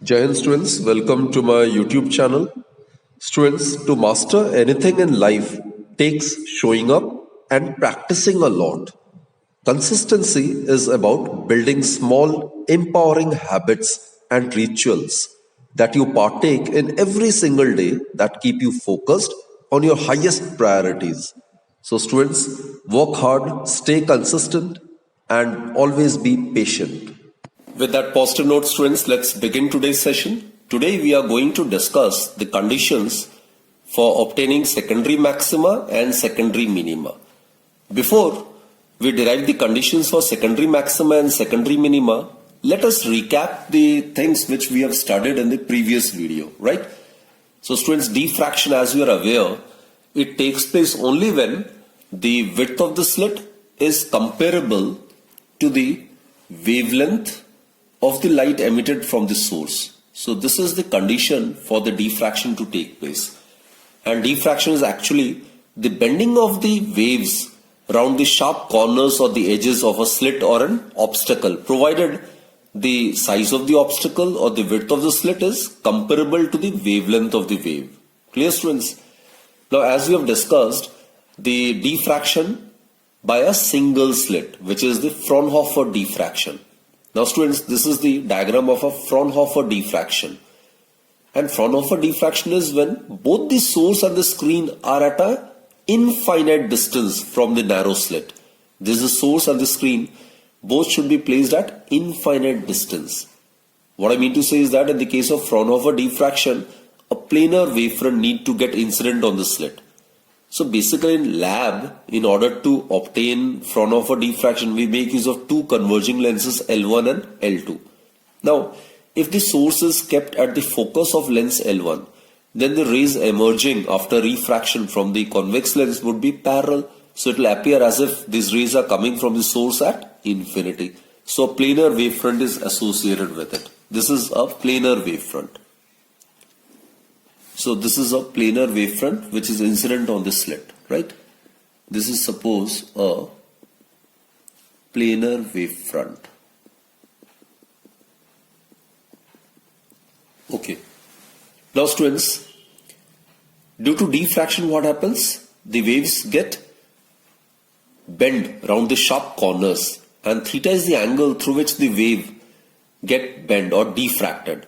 Jai Hind students, welcome to my YouTube channel. Students, to master anything in life takes showing up and practicing a lot. Consistency is about building small, empowering habits and rituals that you partake in every single day that keep you focused on your highest priorities. So, students, work hard, stay consistent, and always be patient. With that positive note, students, let's begin today's session. Today we are going to discuss the conditions for obtaining secondary maxima and secondary minima. Before we derive the conditions for secondary maxima and secondary minima, let us recap the things which we have studied in the previous video, right? So students, diffraction, as you are aware, it takes place only when the width of the slit is comparable to the wavelength of the light emitted from the source. So this is the condition for the diffraction to take place. And diffraction is actually the bending of the waves around the sharp corners or the edges of a slit or an obstacle, provided the size of the obstacle or the width of the slit is comparable to the wavelength of the wave. Clear, students? Now, as we have discussed, the diffraction by a single slit, which is the Fraunhofer diffraction. Now students, this is the diagram of a Fraunhofer diffraction. And Fraunhofer diffraction is when both the source and the screen are at a infinite distance from the narrow slit. This is the source and the screen. Both should be placed at infinite distance. What I mean to say is that in the case of Fraunhofer diffraction, a planar wavefront need to get incident on the slit. So basically in lab, in order to obtain Fraunhofer diffraction, we make use of two converging lenses L1 and L2. Now, if the source is kept at the focus of lens L1, then the rays emerging after refraction from the convex lens would be parallel. So it will appear as if these rays are coming from the source at infinity. So a planar wavefront is associated with it. This is a planar wavefront. So this is a planar wavefront which is incident on the slit, right? This is suppose a planar wavefront. Okay. Now students, due to diffraction what happens? The waves get bent around the sharp corners, and theta is the angle through which the wave get bent or diffracted.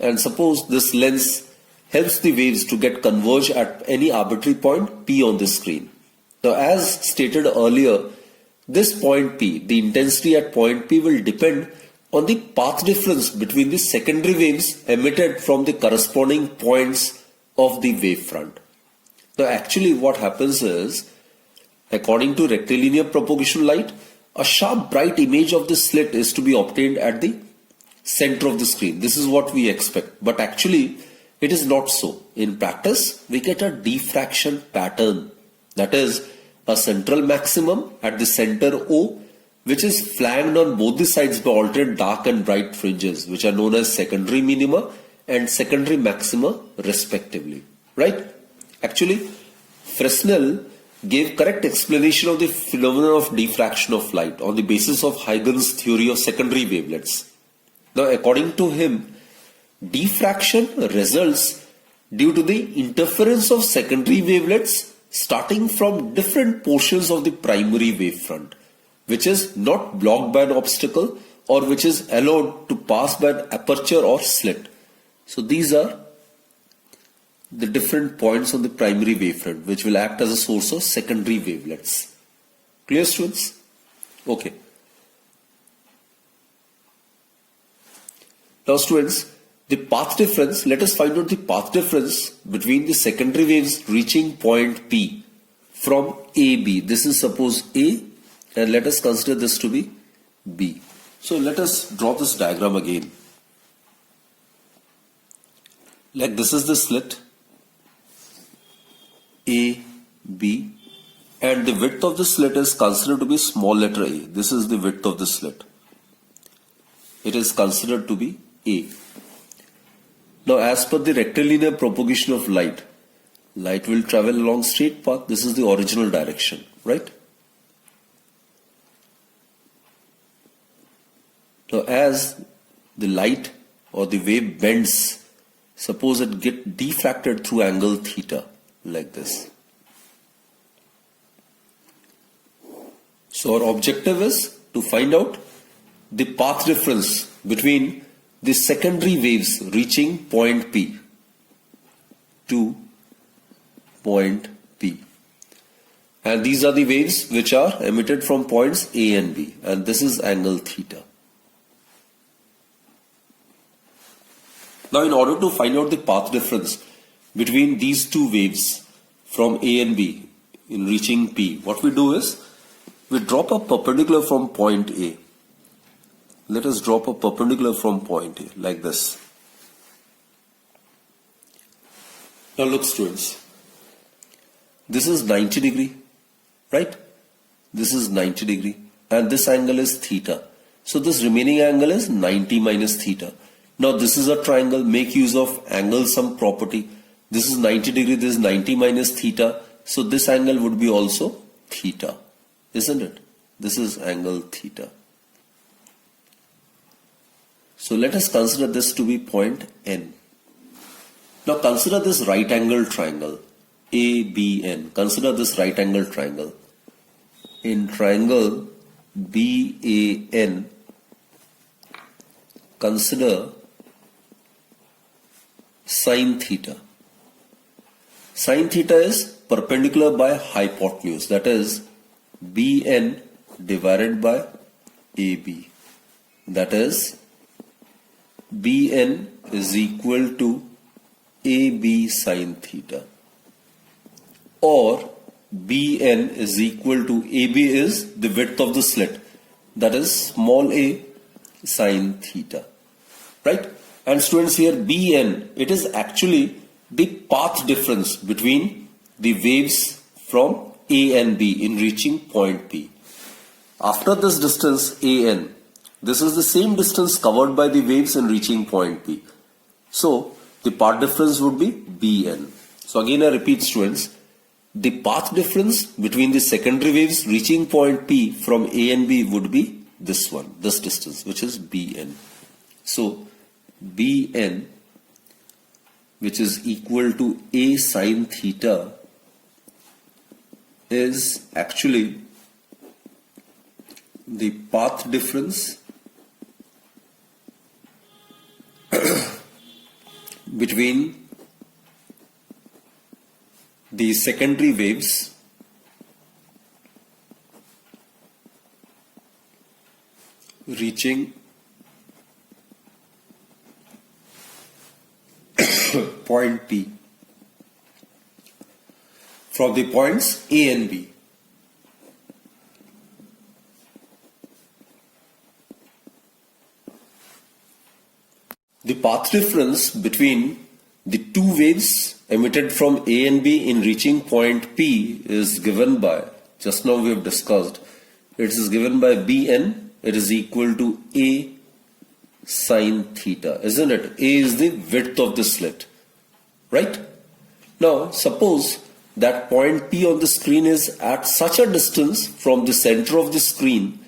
And suppose this lens helps the waves to get converged at any arbitrary point P on the screen. Now as stated earlier, this point P, the intensity at point P will depend on the path difference between the secondary waves emitted from the corresponding points of the wavefront. Now actually what happens is, according to rectilinear propagation light, a sharp bright image of the slit is to be obtained at the center of the screen. This is what we expect, but actually it is not so. In practice, we get a diffraction pattern, that is a central maximum at the center O, which is flanked on both the sides by alternate dark and bright fringes, which are known as secondary minima and secondary maxima respectively, right? Actually, Fresnel gave correct explanation of the phenomenon of diffraction of light on the basis of Huygens' theory of secondary wavelets. Now, according to him, diffraction results due to the interference of secondary wavelets starting from different portions of the primary wavefront, which is not blocked by an obstacle or which is allowed to pass by an aperture or slit. So these are the different points on the primary wavefront which will act as a source of secondary wavelets. Clear, students? Okay. Now students, the path difference, let us find out the path difference between the secondary waves reaching point P from AB. This is suppose A, and let us consider this to be B. So let us draw this diagram again. Like this is the slit A, B, and the width of the slit is considered to be small letter A. This is the width of the slit. It is considered to be A. Now as per the rectilinear propagation of light will travel along straight path. This is the original direction, right? Now as the light or the wave bends, suppose it get diffracted through angle theta like this. So our objective is to find out the path difference between the secondary waves reaching point P to point P. And these are the waves which are emitted from points A and B, and this is angle theta. Now in order to find out the path difference between these two waves from A and B in reaching P, what we do is we drop a perpendicular from point A. Let us drop a perpendicular from point A like this. Now look students, this is 90 degree, right? This is 90 degree and this angle is theta. So this remaining angle is 90 minus theta. Now this is a triangle, make use of angle sum property. This is 90 degree, this is 90 minus theta. So this angle would be also theta, isn't it? This is angle theta. So let us consider this to be point N. Now consider this right angle triangle, ABN. Consider this right angle triangle. In triangle BAN, consider sine theta. Sine theta is perpendicular by hypotenuse, that is BN divided by AB. That is BN is equal to AB sine theta, or BN is equal to AB is the width of the slit, that is small a sine theta, right? And students, here BN, it is actually the path difference between the waves from A and B in reaching point P. After this distance AN, this is the same distance covered by the waves in reaching point P. So the path difference would be BN. So again I repeat students, the path difference between the secondary waves reaching point P from A and B would be this one, this distance, which is BN. So BN, which is equal to A sine theta, is actually the path difference between the secondary waves reaching point P from the points A and B. The path difference between the two waves emitted from A and B in reaching point P is given by, just now we have discussed, it is given by Bn, it is equal to A sine theta, isn't it? A is the width of the slit, right? Now suppose that point P on the screen is at such a distance from the center of the screen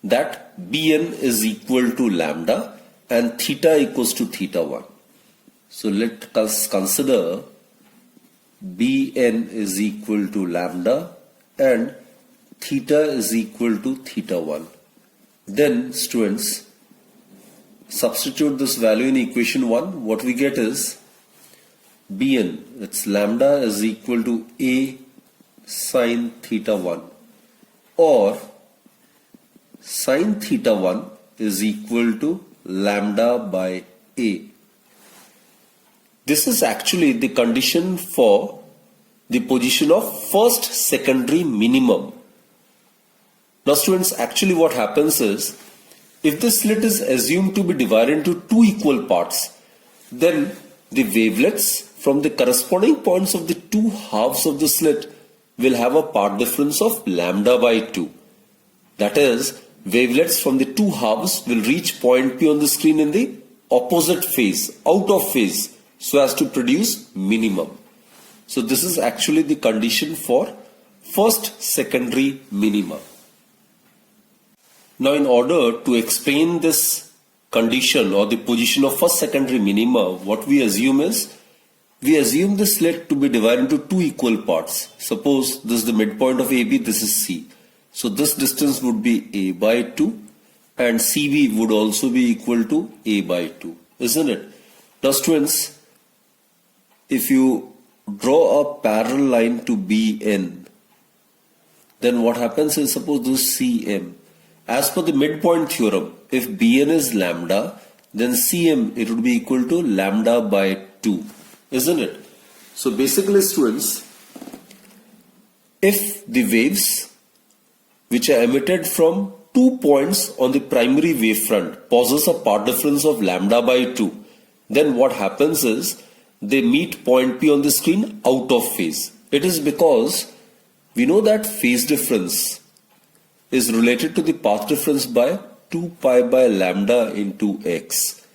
that Bn is equal to lambda and theta equals to theta 1. So let us consider Bn is equal to lambda and theta is equal to theta 1. Then students, substitute this value in equation 1. What we get is Bn, it's lambda is equal to A sine theta 1, or sine theta 1 is equal to lambda by A. This is actually the condition for the position of first secondary minimum. Now students, actually what happens is, if the slit is assumed to be divided into two equal parts, then the wavelets from the corresponding points of the two halves of the slit will have a path difference of lambda by 2. That is, wavelets from the two halves will reach point P on the screen in the opposite phase, out of phase, so as to produce minimum. So this is actually the condition for first secondary minima. Now in order to explain this condition or the position of first secondary minima, what we assume is, we assume the slit to be divided into two equal parts. Suppose this is the midpoint of AB, this is C. So this distance would be A by 2 and CB would also be equal to A by 2, isn't it? Now students, if you draw a parallel line to BN, then what happens is, suppose this is CM. As per the midpoint theorem, if BN is lambda, then CM, it would be equal to lambda by 2, isn't it? So basically students, if the waves which are emitted from 2 points on the primary wavefront possess a path difference of lambda by 2, then what happens is they meet point P on the screen out of phase. It is because we know that phase difference is related to the path difference by 2 pi by lambda into x.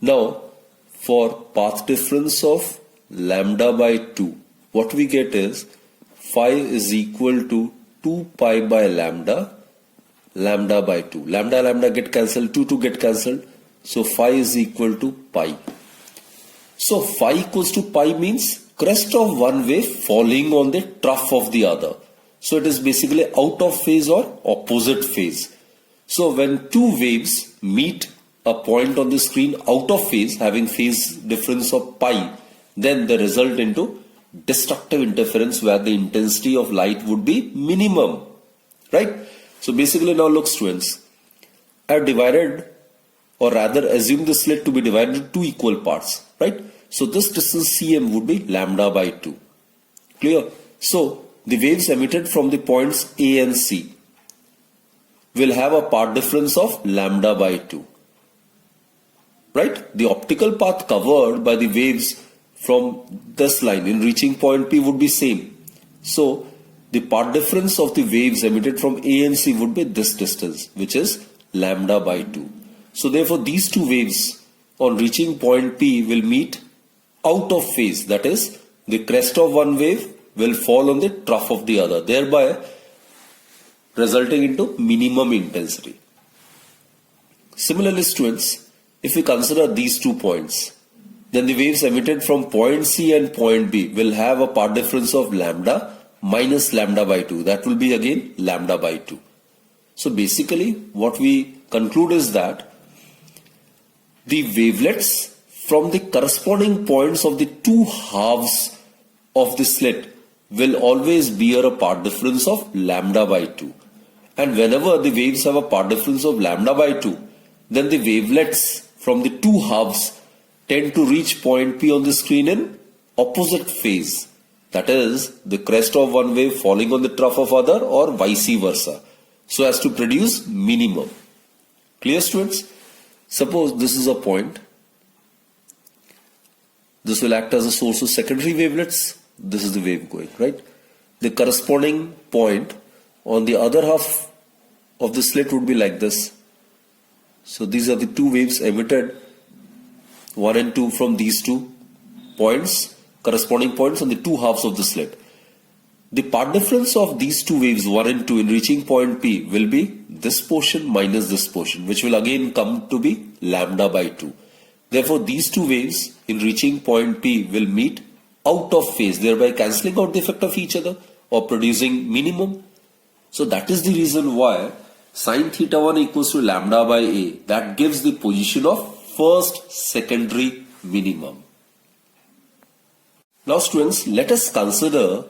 Now, for path difference of lambda by 2, what we get is phi is equal to 2 pi by lambda by 2. Lambda get cancelled, 2 get cancelled. So phi is equal to pi. So phi equals to pi means crest of one wave falling on the trough of the other. So it is basically out of phase or opposite phase. So when two waves meet a point on the screen out of phase, having phase difference of pi, then they result into destructive interference where the intensity of light would be minimum, right? So basically now look students, I have divided, or rather assume the slit to be divided into two equal parts, right? So this distance CM would be lambda by 2. Clear? So the waves emitted from the points A and C will have a path difference of lambda by 2. Right? The optical path covered by the waves from this line in reaching point P would be same. So the path difference of the waves emitted from A and C would be this distance, which is lambda by 2. So therefore these two waves on reaching point P will meet out of phase. That is, the crest of one wave will fall on the trough of the other, thereby resulting into minimum intensity. Similarly students, if we consider these 2 points, then the waves emitted from point C and point B will have a path difference of lambda minus lambda by 2. That will be again lambda by 2. So basically what we conclude is that the wavelets from the corresponding points of the two halves of the slit will always bear a path difference of lambda by 2. And whenever the waves have a path difference of lambda by 2, then the wavelets from the two halves tend to reach point P on the screen in opposite phase. That is, the crest of one wave falling on the trough of other, or vice versa, so as to produce minimum. Clear students? Suppose this is a point. This will act as a source of secondary wavelets. This is the wave going, right? The corresponding point on the other half of the slit would be like this. So these are the two waves emitted, 1 and 2 from these 2 points, corresponding points on the two halves of the slit. The path difference of these two waves, 1 and 2, in reaching point P will be this portion minus this portion, which will again come to be lambda by 2. Therefore, these two waves in reaching point P will meet out of phase, thereby cancelling out the effect of each other or producing minimum. So that is the reason why sin theta 1 equals to lambda by A. That gives the position of first secondary minimum. Now students, let us consider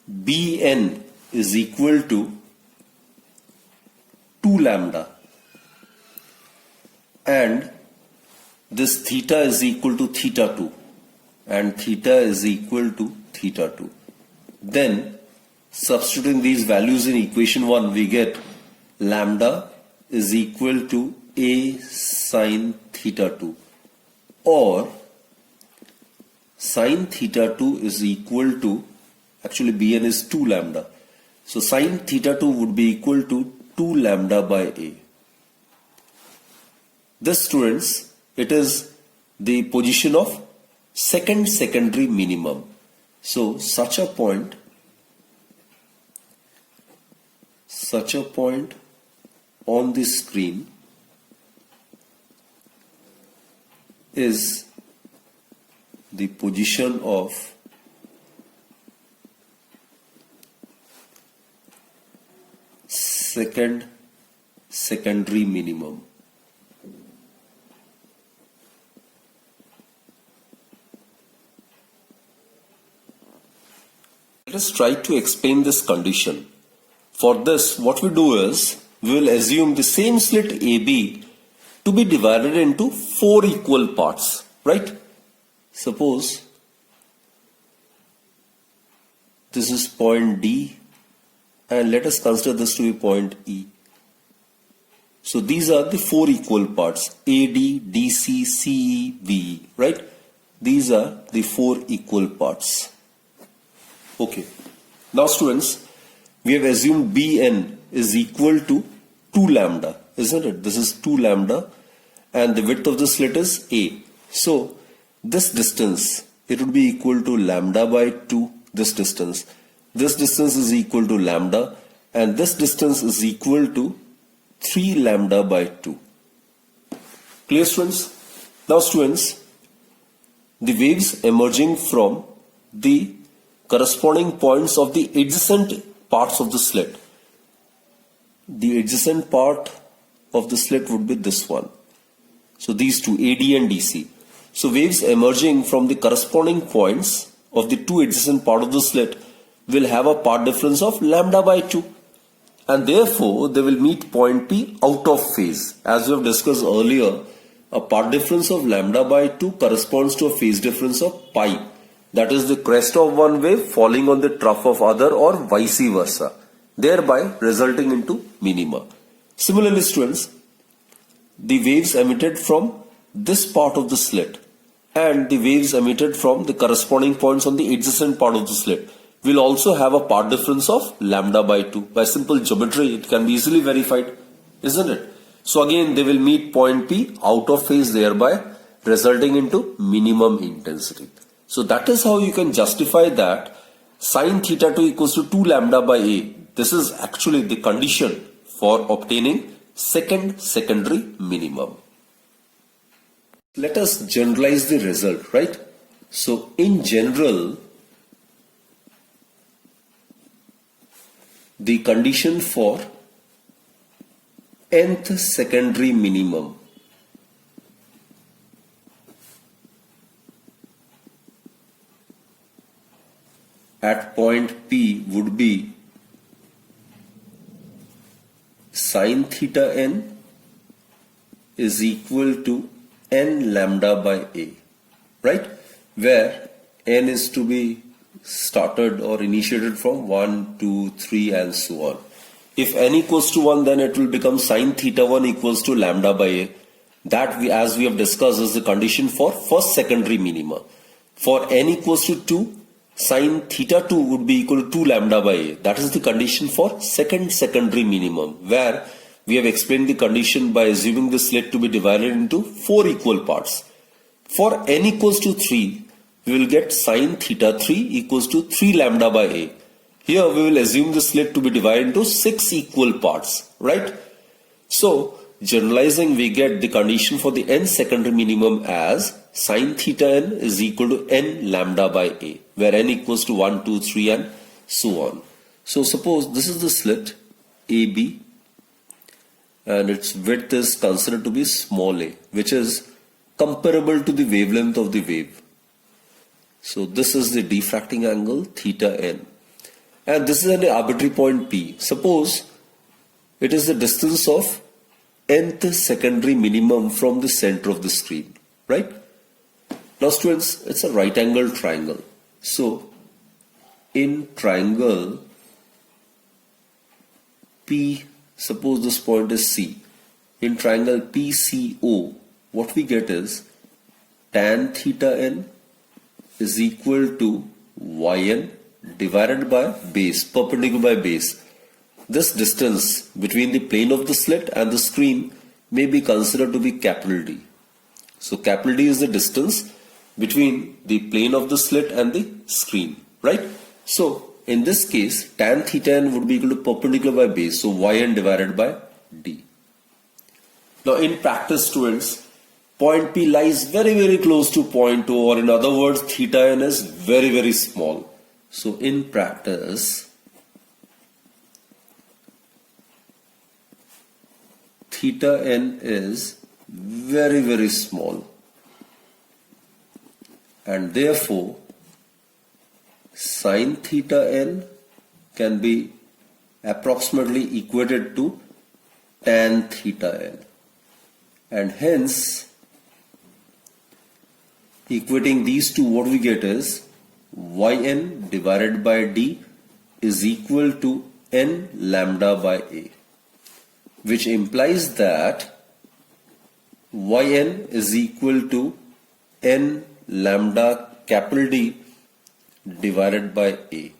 Bn is equal to 2 lambda and this theta is equal to theta 2 and theta is equal to theta 2. Then substituting these values in equation 1, we get lambda is equal to A sin theta 2, or sin theta 2 is equal to, actually Bn is 2 lambda. So sin theta 2 would be equal to 2 lambda by A. This students, it is the position of second secondary minimum. So such a point on the screen is the position of secondary minimum. Let us try to explain this condition. For this, what we do is, we will assume the same slit AB to be divided into 4 equal parts, right? Suppose this is point D and let us consider this to be point E. So these are the 4 equal parts, AD, DC, CE, BE, right? These are the 4 equal parts. Okay. Now students, we have assumed Bn is equal to 2 lambda, isn't it? This is 2 lambda and the width of the slit is A. So this distance, it would be equal to lambda by 2, this distance. This distance is equal to lambda and this distance is equal to 3 lambda by 2. Clear students? Now students, the waves emerging from the corresponding points of the adjacent parts of the slit. The adjacent part of the slit would be this one. So these two, AD and DC. So waves emerging from the corresponding points of the two adjacent part of the slit will have a path difference of lambda by 2. And therefore, they will meet point P out of phase. As we have discussed earlier, a path difference of lambda by 2 corresponds to a phase difference of pi. That is the crest of one wave falling on the trough of other or vice versa, thereby resulting into minima. Similarly students, the waves emitted from this part of the slit and the waves emitted from the corresponding points on the adjacent part of the slit will also have a path difference of lambda by 2. By simple geometry, it can be easily verified, isn't it? So again, they will meet point P out of phase, thereby resulting into minimum intensity. So that is how you can justify that sine theta 2 equals to 2 lambda by A. This is actually the condition for obtaining secondary minimum. Let us generalize the result, right? So in general, the condition for nth secondary minimum at point P would be sine theta n is equal to n lambda by A, right? Where n is to be started or initiated from 1, 2, 3 and so on. If n equals to 1, then it will become sine theta 1 equals to lambda by A. That, as we have discussed, is the condition for first secondary minima. For n equals to 2, sine theta 2 would be equal to 2 lambda by A. That is the condition for second secondary minimum, where we have explained the condition by assuming the slit to be divided into 4 equal parts. For n equals to 3, we will get sine theta 3 equals to 3 lambda by A. Here we will assume the slit to be divided into 6 equal parts, right? So generalizing, we get the condition for the n secondary minimum as sine theta n is equal to n lambda by A, where n equals to 1, 2, 3 and so on. So suppose this is the slit AB and its width is considered to be small a, which is comparable to the wavelength of the wave. So this is the diffracting angle theta n, and this is an arbitrary point P. Suppose it is the distance of nth secondary minimum from the center of the screen, right? Now students, it's a right angled triangle. So in triangle P, suppose this point is C. In triangle PCO, what we get is tan theta n is equal to yn divided by base, perpendicular by base. This distance between the plane of the slit and the screen may be considered to be capital D. So capital D is the distance between the plane of the slit and the screen, right? So in this case, tan theta n would be equal to perpendicular by base, so yn divided by D. Now in practice students, point P lies very, very close to point O, or in other words, theta n is very, very small. So in practice, theta n is very, very small, and therefore sin theta n can be approximately equated to tan theta n, and hence equating these two, what we get is yn divided by d is equal to n lambda by a, which implies that yn is equal to n lambda capital D divided by a.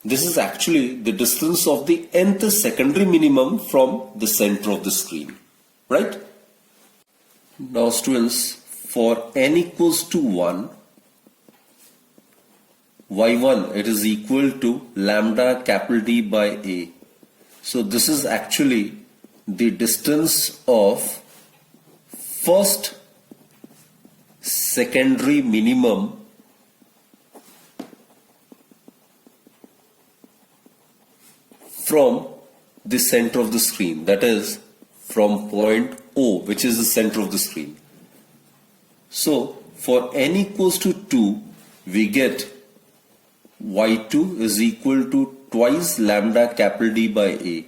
This is actually the distance of the nth secondary minimum from the center of the screen, right? Now students, for n equals to 1, y1 it is equal to lambda capital D by a. So this is actually the distance of first secondary minimum from the center of the screen, that is from point O, which is the center of the screen. So for n equals to 2, we get y2 is equal to twice lambda capital D by a.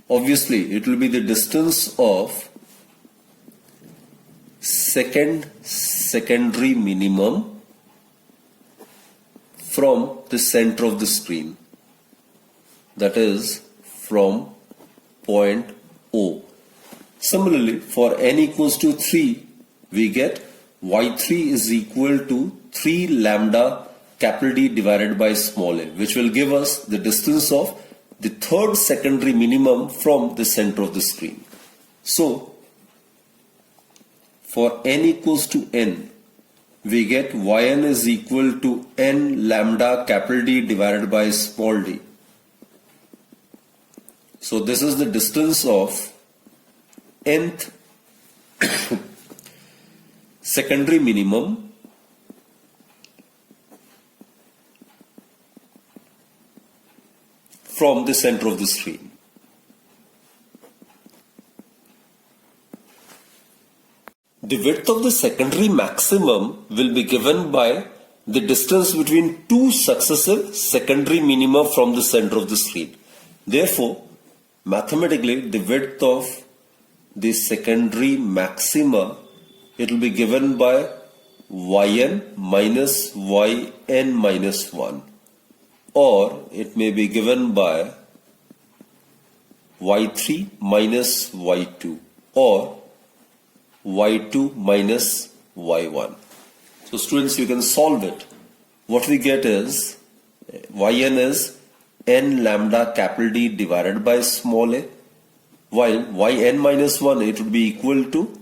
Obviously, it will be the distance of second secondary minimum from the center of the screen, that is from point O. Similarly, for n equals to 3, we get y3 is equal to 3 lambda capital D divided by small a, which will give us the distance of the third secondary minimum from the center of the screen. So, for n equals to n, we get yn is equal to n lambda capital D divided by small d. So this is the distance of nth secondary minimum from the center of the screen. The width of the secondary maximum will be given by the distance between two successive secondary minima from the center of the screen. Therefore, mathematically, the width of the secondary maxima, it will be given by yn minus yn minus 1, or it may be given by y3 minus y2, or y2 minus y1. So students, you can solve it. What we get is yn is n lambda capital D divided by small a, while yn minus 1, it would be equal to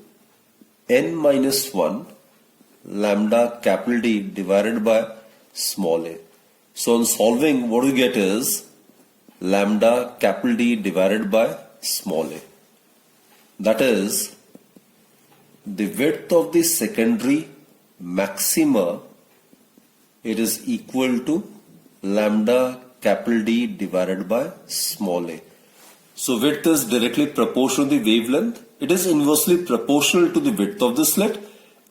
n minus 1 lambda capital D divided by small a. So on solving, what we get is lambda capital D divided by small a. That is, the width of the secondary maxima, it is equal to lambda capital D divided by small a. So width is directly proportional to the wavelength, it is inversely proportional to the width of the slit,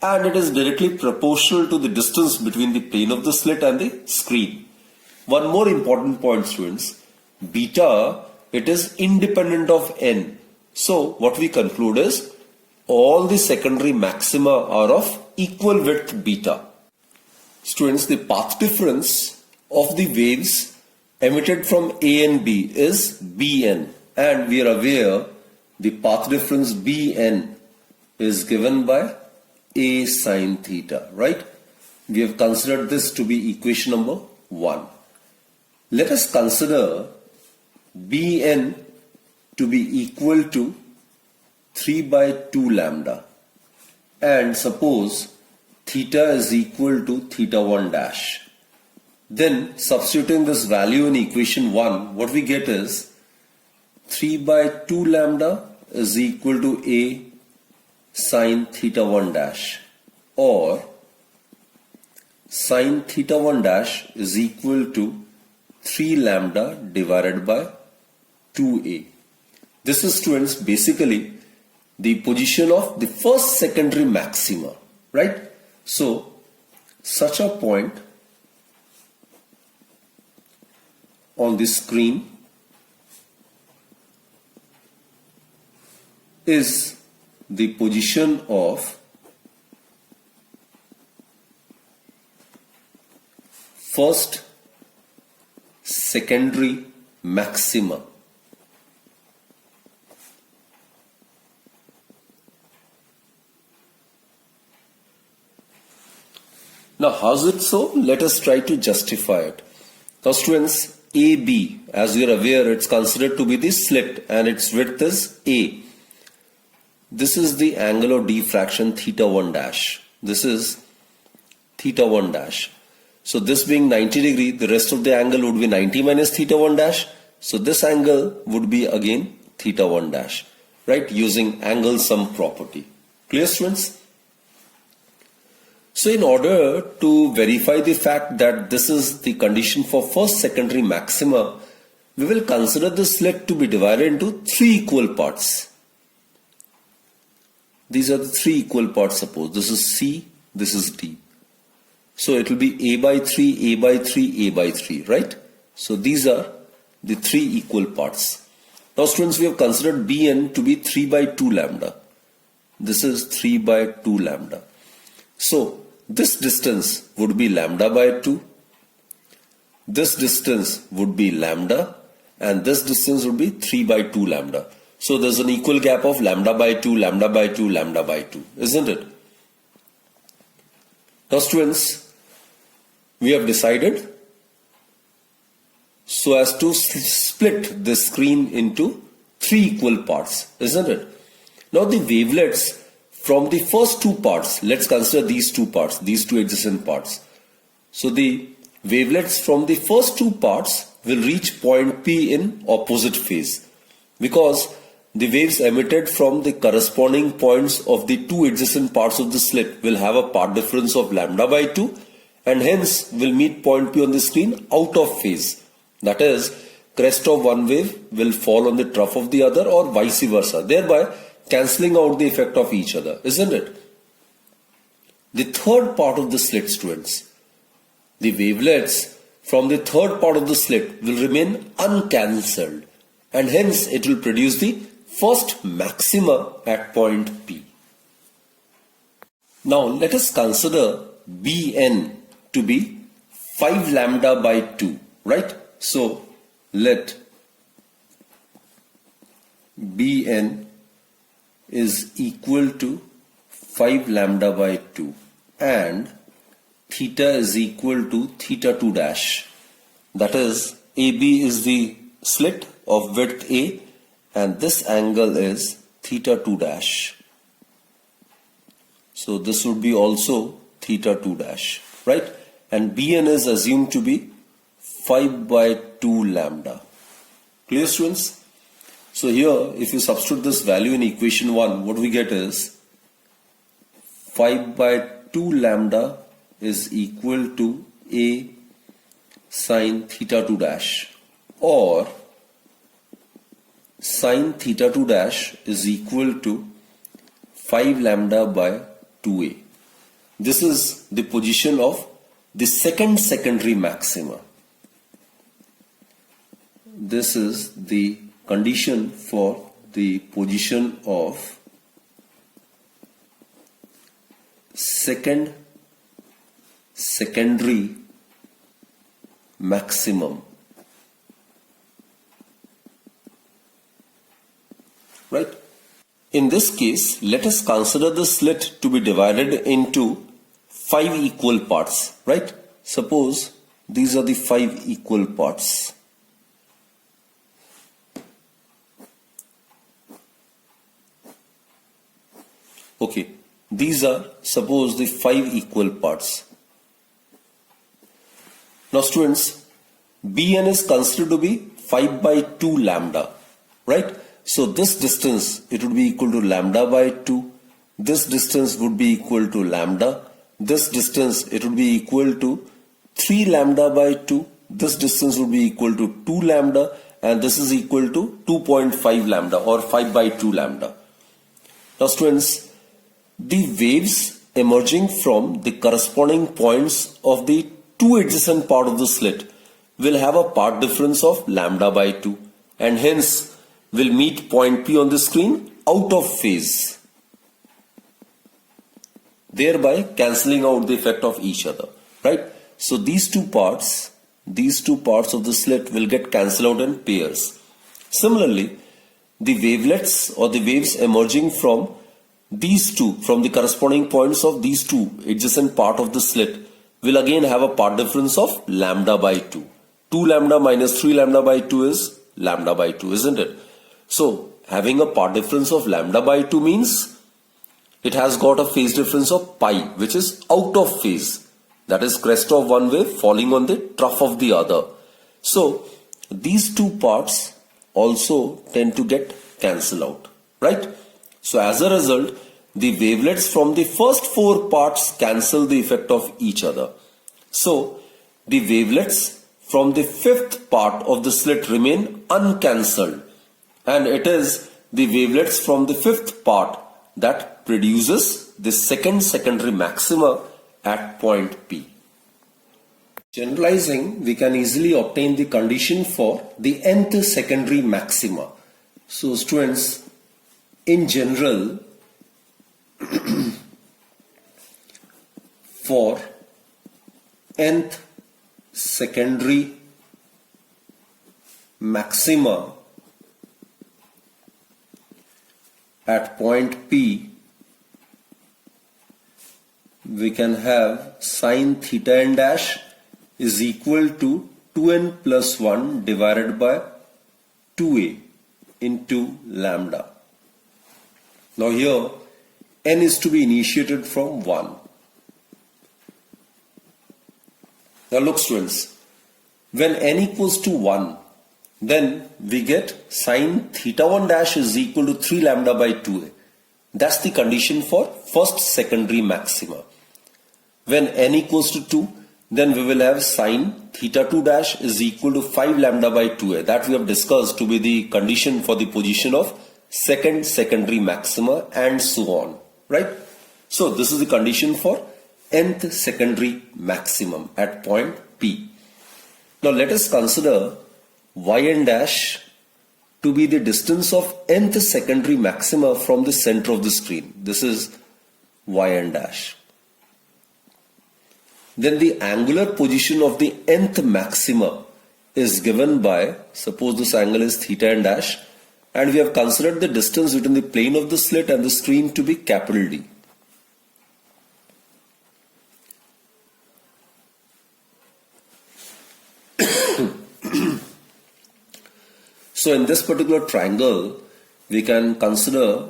and it is directly proportional to the distance between the plane of the slit and the screen. One more important point, students, beta, it is independent of n. So what we conclude is all the secondary maxima are of equal width beta. Students, the path difference of the waves emitted from A and B is Bn, and we are aware the path difference Bn is given by A sin theta, right? We have considered this to be equation number 1. Let us consider Bn to be equal to 3 by 2 lambda, and suppose theta is equal to theta 1 dash. Then substituting this value in equation 1, what we get is 3 by 2 lambda is equal to A sine theta 1 dash, or sine theta 1 dash is equal to 3 lambda divided by 2a. This is, students, basically the position of the first secondary maxima, right? So such a point on the screen is the position of first secondary maxima. Now, how is it so? Let us try to justify it. Now, students, AB, as you are aware, it's considered to be the slit and its width is A. This is the angle of diffraction theta 1 dash. This is theta 1 dash. So this being 90 degree, the rest of the angle would be 90 minus theta 1 dash. So this angle would be again theta 1 dash, right? Using angle sum property. Clear, students? So in order to verify the fact that this is the condition for first secondary maxima, we will consider the slit to be divided into 3 equal parts. These are the 3 equal parts, suppose. This is C, this is D. So it will be A by 3, A by 3, A by 3, right? So these are the 3 equal parts. Now, students, we have considered Bn to be 3 by 2 lambda. This is 3 by 2 lambda. So this distance would be lambda by 2. This distance would be lambda. And this distance would be 3 by 2 lambda. So there's an equal gap of lambda by 2, lambda by 2, lambda by 2, isn't it? Now, students, we have decided so as to split this screen into 3 equal parts, isn't it? Now, the wavelets from the first 2 parts, let's consider these 2 parts, these 2 adjacent parts. So the wavelets from the first 2 parts will reach point P in opposite phase, because the waves emitted from the corresponding points of the 2 adjacent parts of the slit will have a path difference of lambda by 2, and hence will meet point P on the screen out of phase. That is, crest of one wave will fall on the trough of the other, or vice versa, thereby cancelling out the effect of each other, isn't it? The third part of the slit, students, the wavelets from the third part of the slit will remain uncancelled, and hence it will produce the first maxima at point P. Now let us consider Bn to be 5 lambda by 2, right? So let Bn is equal to 5 lambda by 2 and theta is equal to theta 2 dash. That is, AB is the slit of width A and this angle is theta 2 dash. So this would be also theta 2 dash, right? And Bn is assumed to be 5 by 2 lambda. Clear, students? So here, if you substitute this value in equation 1, what we get is 5 by 2 lambda is equal to A sine theta 2 dash, or sine theta 2 dash is equal to 5 lambda by 2a. This is the position of the second secondary maxima. This is the condition for the position of second secondary maximum, right? In this case, let us consider the slit to be divided into 5 equal parts, right? Suppose these are the 5 equal parts. Okay, these are, suppose, the 5 equal parts. Now, students, Bn is considered to be 5 by 2 lambda, right? So this distance, it would be equal to lambda by 2, this distance would be equal to lambda. This distance, it would be equal to 3 lambda by 2. This distance would be equal to 2 lambda, and this is equal to 2.5 lambda or 5 by 2 lambda. Now students, the waves emerging from the corresponding points of the two adjacent part of the slit will have a path difference of lambda by 2, and hence will meet point P on the screen out of phase, thereby cancelling out the effect of each other, right? So these two parts of the slit will get cancelled out in pairs. Similarly, the wavelets or the waves emerging from these two, from the corresponding points of these two adjacent part of the slit, will again have a path difference of lambda by 2. 2 lambda minus 3 lambda by 2 is lambda by 2, isn't it? So having a path difference of lambda by 2 means it has got a phase difference of pi, which is out of phase. That is crest of one wave falling on the trough of the other. So these two parts also tend to get cancelled out, right? So as a result, the wavelets from the first four parts cancel the effect of each other. So the wavelets from the fifth part of the slit remain uncancelled, and it is the wavelets from the fifth part that produces the second secondary maxima at point P. Generalizing, we can easily obtain the condition for the nth secondary maxima. So students, in general, for nth secondary maxima at point P, we can have sine theta n dash is equal to 2n plus 1 divided by 2a into lambda. Now here n is to be initiated from 1. Now look students, when n equals to 1, then we get sine theta 1 dash is equal to 3 lambda by 2a. That's the condition for first secondary maxima. When n equals to 2, then we will have sine theta 2 dash is equal to 5 lambda by 2a. That we have discussed to be the condition for the position of second secondary maxima and so on, right? So this is the condition for nth secondary maximum at point P. Now let us consider yn dash to be the distance of nth secondary maxima from the center of the screen. This is yn dash. Then the angular position of the nth maxima is given by, suppose this angle is theta n dash, and we have considered the distance between the plane of the slit and the screen to be capital D. So in this particular triangle, we can consider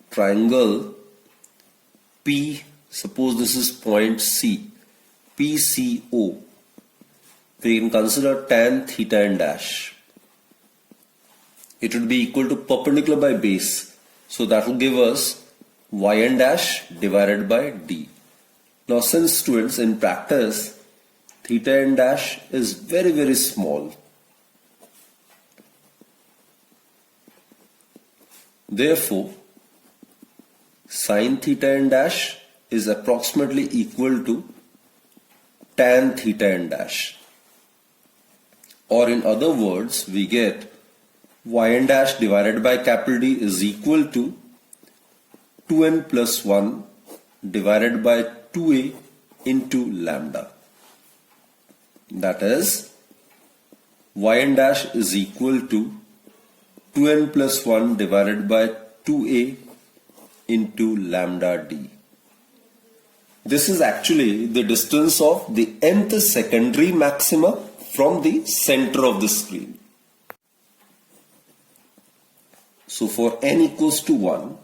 triangle P, suppose this is point C, PCO. We can consider tan theta n dash. It would be equal to perpendicular by base. So that will give us yn dash divided by d. Now since students, in practice, theta n dash is very, very small. Therefore, sine theta n dash is approximately equal to tan theta n dash. Or in other words, we get yn dash divided by capital D is equal to 2n plus 1 divided by 2a into lambda. That is, yn dash is equal to 2n plus 1 divided by 2a into lambda d. This is actually the distance of the nth secondary maxima from the center of the screen. So for n equals to 1,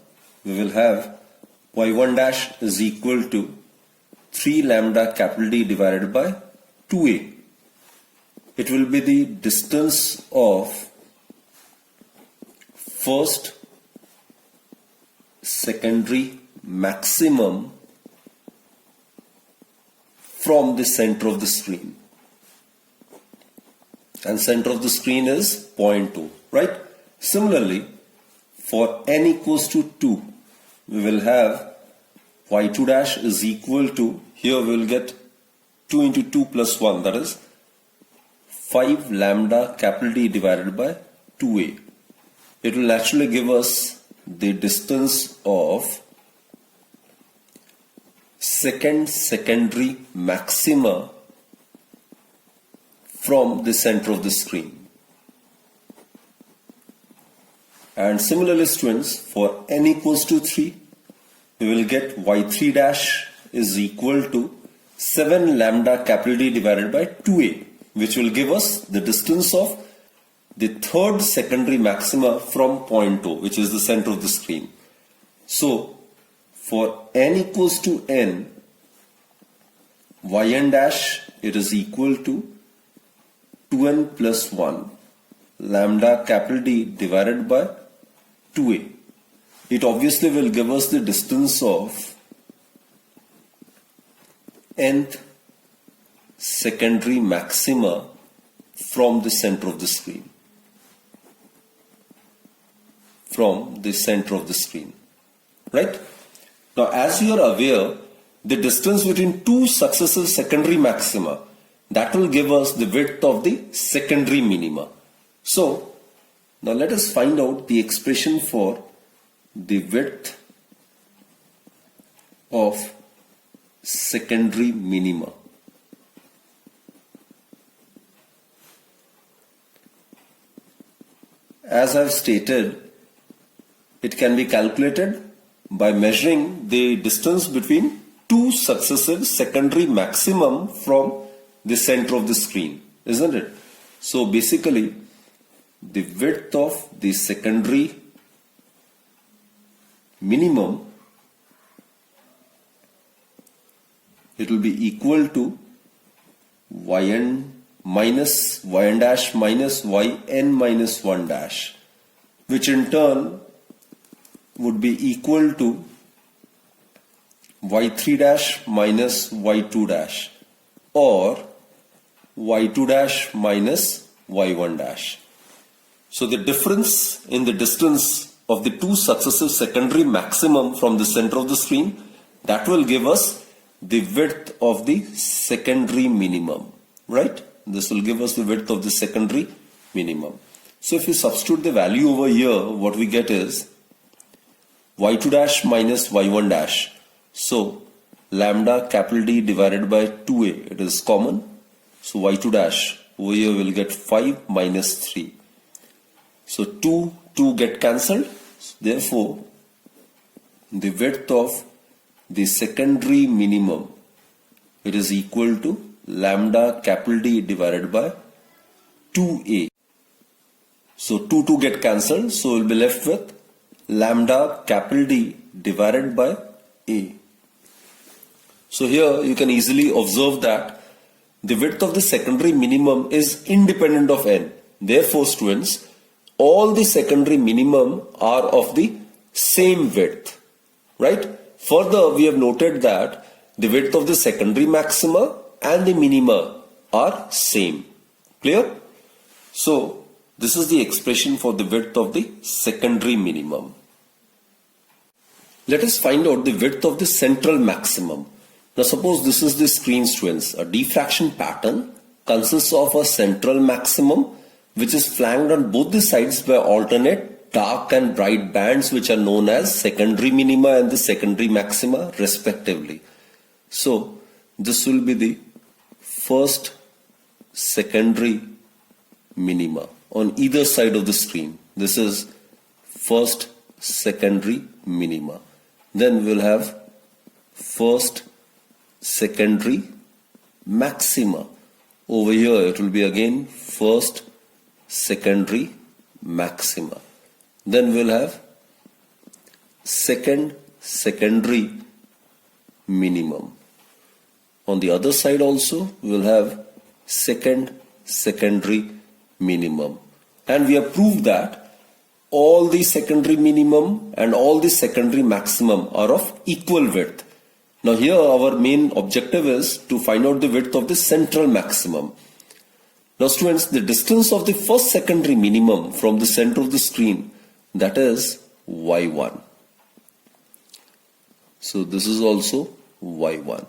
we will have y1 dash is equal to 3 lambda capital D divided by 2a. It will be the distance of first secondary maximum from the center of the screen. And center of the screen is 0.2, right? Similarly, for n equals to 2, we will have y2 dash is equal to, here we will get 2 into 2 plus 1, that is 5 lambda capital D divided by 2a. It will actually give us the distance of secondary maxima from the center of the screen. And similarly, students, for n equals to 3, we will get y3 dash is equal to 7 lambda capital D divided by 2a, which will give us the distance of the third secondary maxima from point O, which is the center of the screen. So, for n equals to n, yn dash, it is equal to 2n plus 1 lambda capital D divided by 2a. It obviously will give us the distance of nth secondary maxima from the center of the screen. From the center of the screen. Right? Now, as you are aware, the distance between two successive secondary maxima, that will give us the width of the secondary minima. So, now let us find out the expression for the width of secondary minima. As I have stated, it can be calculated by measuring the distance between two successive secondary maximum from the center of the screen, isn't it? So basically, the width of the secondary minimum, it will be equal to yn minus yn dash minus yn minus 1 dash, which in turn would be equal to y3 dash minus y2 dash or y2 dash minus y1 dash. So the difference in the distance of the two successive secondary maximum from the center of the screen, that will give us the width of the secondary minimum, right? This will give us the width of the secondary minimum. So if you substitute the value over here, what we get is y2 dash minus y1 dash. So lambda capital D divided by 2a, it is common. So y2 dash over here will get 5 minus 3. So 2 get cancelled. Therefore, the width of the secondary minimum, it is equal to lambda capital D divided by 2a. So 2 get cancelled. So we'll be left with lambda capital D divided by a. So here you can easily observe that the width of the secondary minimum is independent of n. Therefore, students, all the secondary minimum are of the same width, right? Further, we have noted that the width of the secondary maxima and the minima are same. Clear? So, this is the expression for the width of the secondary minimum. Let us find out the width of the central maximum. Now suppose this is the screen, students. A diffraction pattern consists of a central maximum which is flanked on both the sides by alternate dark and bright bands which are known as secondary minima and the secondary maxima respectively. So this will be the first secondary minima on either side of the screen. This is first secondary minima. Then we'll have first secondary maxima. Over here it will be again first secondary maxima. Then we'll have second secondary minimum. On the other side also we'll have second secondary minimum. And we have proved that all the secondary minimum and all the secondary maximum are of equal width. Now here our main objective is to find out the width of the central maximum. Now students, the distance of the first secondary minimum from the center of the screen, that is y1. So this is also y1.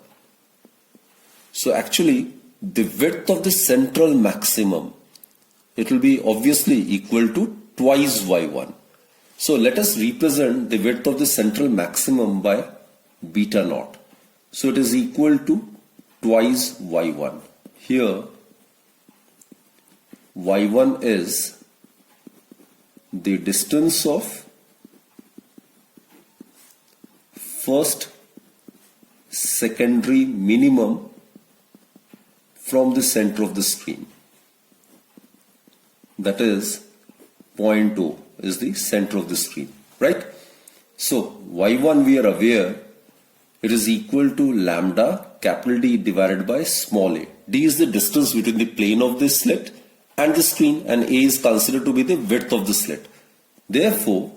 So actually the width of the central maximum, it will be obviously equal to twice y1. So let us represent the width of the central maximum by beta naught. So it is equal to twice y1. Here y1 is the distance of first secondary minimum from the center of the screen. That is point O is the center of the screen, right? So y1 we are aware it is equal to lambda capital D divided by small a. D is the distance between the plane of the slit and the screen, and A is considered to be the width of the slit. Therefore,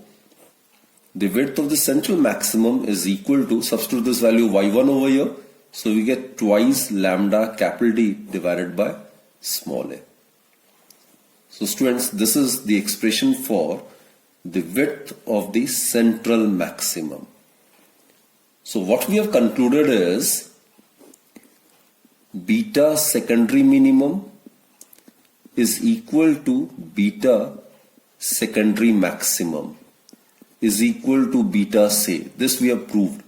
the width of the central maximum is equal to, substitute this value y1 over here, so we get twice lambda capital D divided by small a. So students, this is the expression for the width of the central maximum. So what we have concluded is beta secondary minimum is equal to beta secondary maximum is equal to beta say. This we have proved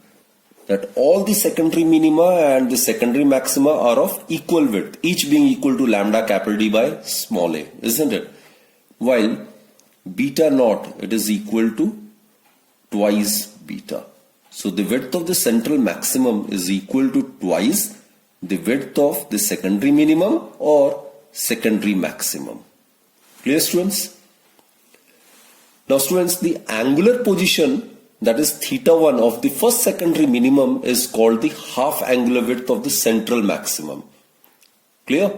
that all the secondary minima and the secondary maxima are of equal width, each being equal to lambda capital D by small a, isn't it? While beta naught, it is equal to twice beta. So the width of the central maximum is equal to twice the width of the secondary minimum or secondary maximum. Clear, students? Now students, the angular position, that is θ1 of the first secondary minimum, is called the half angular width of the central maximum. Clear?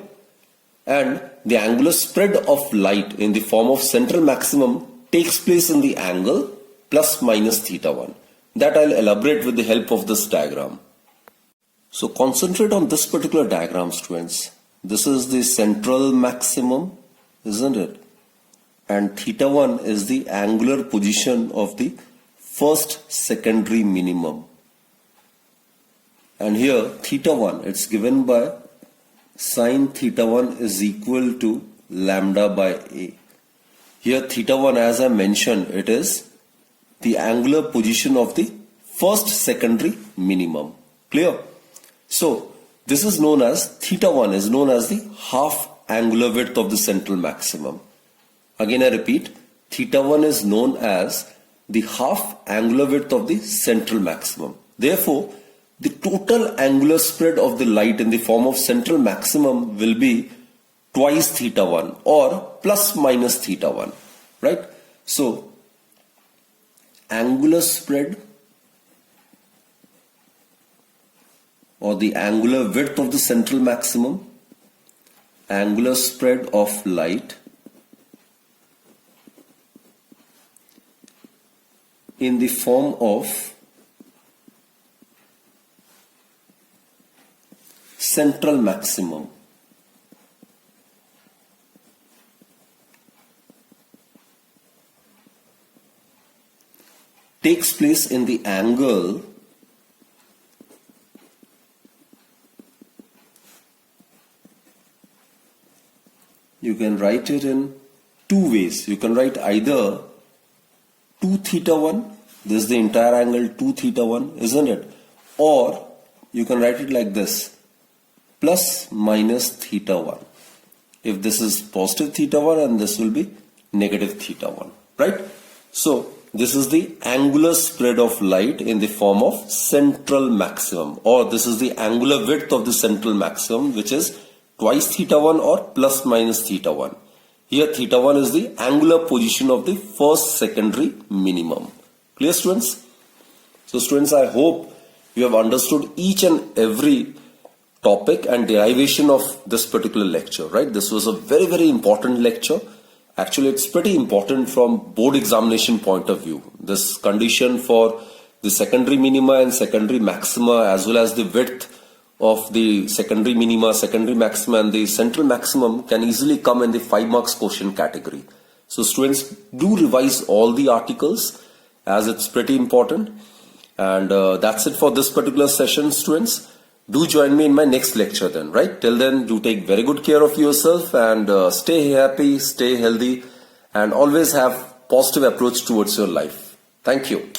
And the angular spread of light in the form of central maximum takes place in the angle plus minus θ1. That I'll elaborate with the help of this diagram. So concentrate on this particular diagram, students. This is the central maximum, isn't it? And θ1 is the angular position of the first secondary minimum. And here θ1, it's given by sin θ1 is equal to lambda by a. Here θ1, as I mentioned, it is the angular position of the first secondary minimum. Clear? So this is known as, θ1 is known as the half angular width of the central maximum. Again I repeat, θ1 is known as the half angular width of the central maximum. Therefore, the total angular spread of the light in the form of central maximum will be twice θ1 or plus minus θ1, right? So angular spread or the angular width of the central maximum, angular spread of light in the form of central maximum takes place in the angle you can write it in two ways. You can write either 2θ1, this is the entire angle 2θ1, isn't it? Or you can write it like this, plus minus θ1. If this is positive θ1 and this will be negative θ1, right? So this is the angular spread of light in the form of central maximum, or this is the angular width of the central maximum, which is twice θ1 or plus minus θ1. Here θ1 is the angular position of the first secondary minimum. Clear, students? So students, I hope you have understood each and every topic and derivation of this particular lecture, right? This was a very, very important lecture, Actually, it's pretty important from board examination point of view. This condition for the secondary minima and secondary maxima, as well as the width of the secondary minima, secondary maxima, and the central maximum can easily come in the 5 marks question category. So students, do revise all the articles as it's pretty important. And that's it for this particular session, students. Do join me in my next lecture then, right? Till then, do take very good care of yourself and stay happy, stay healthy, and always have positive approach towards your life. Thank you.